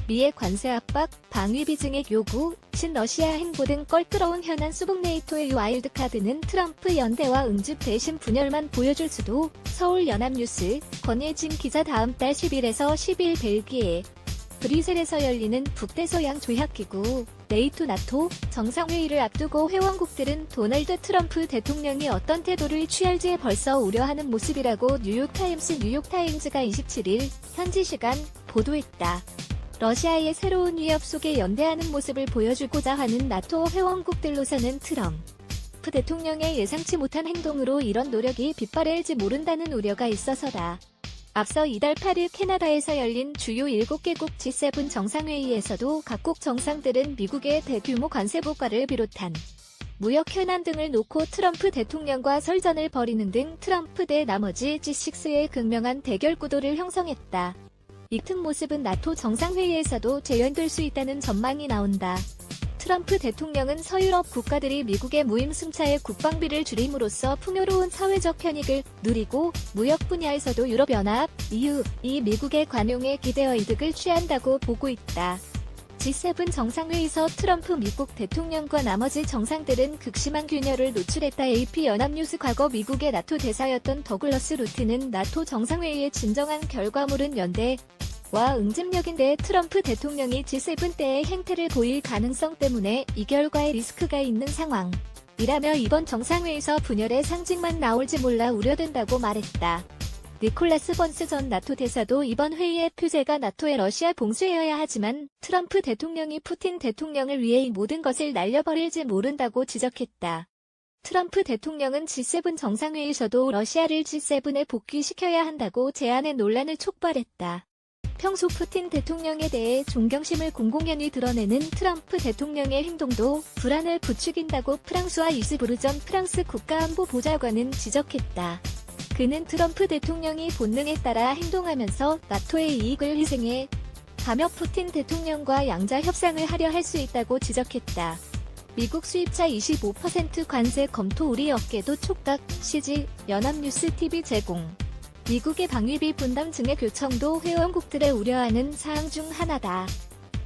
미의 관세 압박, 방위비 증액 요구, 친러시아 행보 등 껄끄러운 현안 수복 네이토의 와일드카드는 트럼프 연대와 응집 대신 분열만 보여줄 수도. 서울 연합뉴스, 권예진 기자. 다음 달 10일에서 12일 벨기에 브뤼셀에서 열리는 북대서양 조약기구 네이토 정상회의를 앞두고 회원국들은 도널드 트럼프 대통령이 어떤 태도를 취할지에 벌써 우려하는 모습이라고 뉴욕타임즈가 27일 현지 시간 보도했다. 러시아의 새로운 위협 속에 연대하는 모습을 보여주고자 하는 나토 회원국들로서는 트럼프 대통령의 예상치 못한 행동으로 이런 노력이 빗발할지 모른다는 우려가 있어서다. 앞서 이달 8일 캐나다에서 열린 주요 7개국 G7 정상회의에서도 각국 정상들은 미국의 대규모 관세 부과를 비롯한 무역 현안 등을 놓고 트럼프 대통령과 설전을 벌이는 등 트럼프 대 나머지 G6의 극명한 대결 구도를 형성했다. 이 같은 모습은 나토 정상회의에서도 재현될 수 있다는 전망이 나온다. 트럼프 대통령은 서유럽 국가들이 미국의 무임승차의 국방비를 줄임으로써 풍요로운 사회적 편익을 누리고 무역 분야에서도 유럽연합, EU이 미국의 관용에 기대어 이득을 취한다고 보고 있다. G7 정상회의에서 트럼프 미국 대통령과 나머지 정상들은 극심한 균열을 노출했다. AP 연합뉴스. 과거 미국의 나토 대사였던 더글러스 루트는 나토 정상회의의 진정한 결과물은 연대와 응집력인데 트럼프 대통령이 G7 때의 행태를 보일 가능성 때문에 이 결과에 리스크가 있는 상황이라며 이번 정상회의에서 분열의 상징만 나올지 몰라 우려된다고 말했다. 니콜라스 번스 전 나토 대사도 이번 회의의 표제가 나토의 러시아 봉쇄여야 하지만 트럼프 대통령이 푸틴 대통령을 위해 이 모든 것을 날려버릴지 모른다고 지적했다. 트럼프 대통령은 G7 정상회의에서도 러시아를 G7에 복귀시켜야 한다고 제안해 논란을 촉발했다. 평소 푸틴 대통령에 대해 존경심을 공공연히 드러내는 트럼프 대통령의 행동도 불안을 부추긴다고 프랑스와 이스부르 전 프랑스 국가안보보좌관은 지적했다. 그는 트럼프 대통령이 본능에 따라 행동하면서 나토의 이익을 희생해 가며 푸틴 대통령과 양자 협상을 하려 할 수 있다고 지적했다. 미국 수입차 25% 관세 검토 우리 어깨도 촉각. CG 연합뉴스 TV 제공. 미국의 방위비 분담 증액 요청도 회원국들의 우려하는 사항 중 하나다.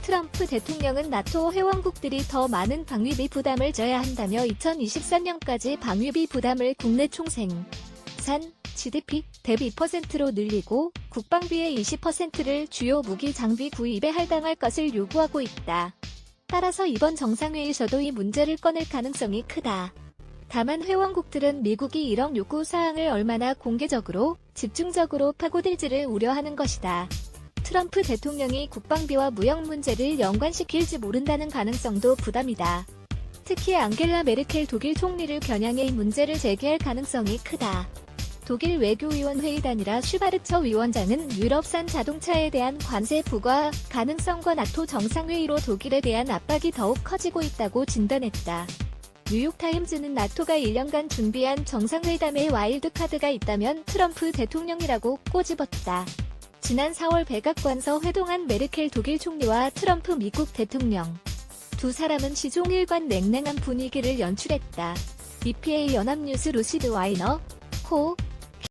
트럼프 대통령은 나토 회원국들이 더 많은 방위비 부담을 져야 한다며 2023년까지 방위비 부담을 국내 총생산 GDP 대비 2%로 늘리고 국방비의 20%를 주요 무기 장비 구입에 할당할 것을 요구하고 있다. 따라서 이번 정상회의에서도 이 문제를 꺼낼 가능성이 크다. 다만 회원국들은 미국이 이런 요구사항을 얼마나 공개적으로 집중적으로 파고들지를 우려하는 것이다. 트럼프 대통령이 국방비와 무역 문제를 연관시킬지 모른다는 가능성도 부담이다. 특히 앙겔라 메르켈 독일 총리를 겨냥해 이 문제를 제기할 가능성이 크다. 독일 외교위원 회의단이라 슈바르처 위원장은 유럽산 자동차에 대한 관세 부과 가능성과 나토 정상회의로 독일에 대한 압박이 더욱 커지고 있다고 진단했다. 뉴욕타임즈는 나토가 1년간 준비한 정상회담에 와일드카드가 있다면 트럼프 대통령이라고 꼬집었다. 지난 4월 백악관서 회동한 메르켈 독일 총리와 트럼프 미국 대통령. 두 사람은 시종일관 냉랭한 분위기를 연출했다. EPA 연합뉴스 루시드 와이너, 코